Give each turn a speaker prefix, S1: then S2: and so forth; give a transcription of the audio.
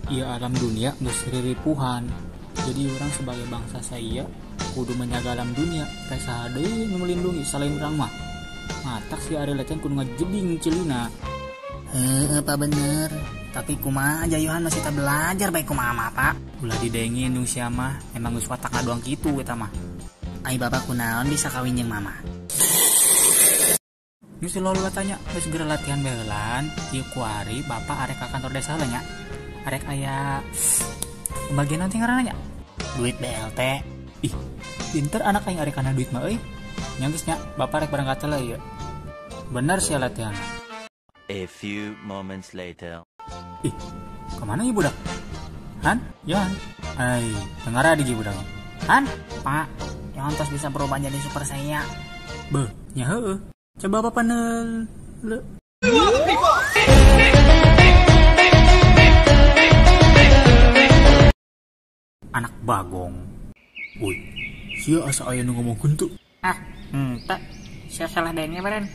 S1: Ia alam dunia geus-riripuhan. Jadi orang sebagai bangsa saya kudu menjaga alam dunia. Resa deui nu melindungi selain urang mah. Matak si Ari Lecen kudu ngajeding cilina.
S2: Pak bener. Tapi kumaha Jayuhan masih tak belajar baik kumaha mah Pak.
S1: Ulah didengin jeung sia mah, emang geus watak ngadoang kitu eta mah.
S2: Ai bapak kunaon bisa kawin jeung mama.
S1: Nu si Lolo tanya, geus segera latihan beulan, ieu ku Ari bapak arek ka kantor desa heula nya. Arek aya pembagian nanti ngaranna nya.
S2: Duit BLT.
S1: Ih, pinter anak aing arek kana duit mah euy. Nya geus nya, bapak arek berangkat heula ieu. Bener sia latihan.
S3: A few moments later.
S1: Ih, kemana ibu budak? Han? Yohan? Ay, dengar di budak.
S2: Han? Pak, Yohan tos bisa berubah jadi super saya.
S1: Beuh, nya heueuh. Coba bapak anak bagong. Woi, sia asa aya nu ngomongkeun tuh.
S2: Ente, sia salah denge beren.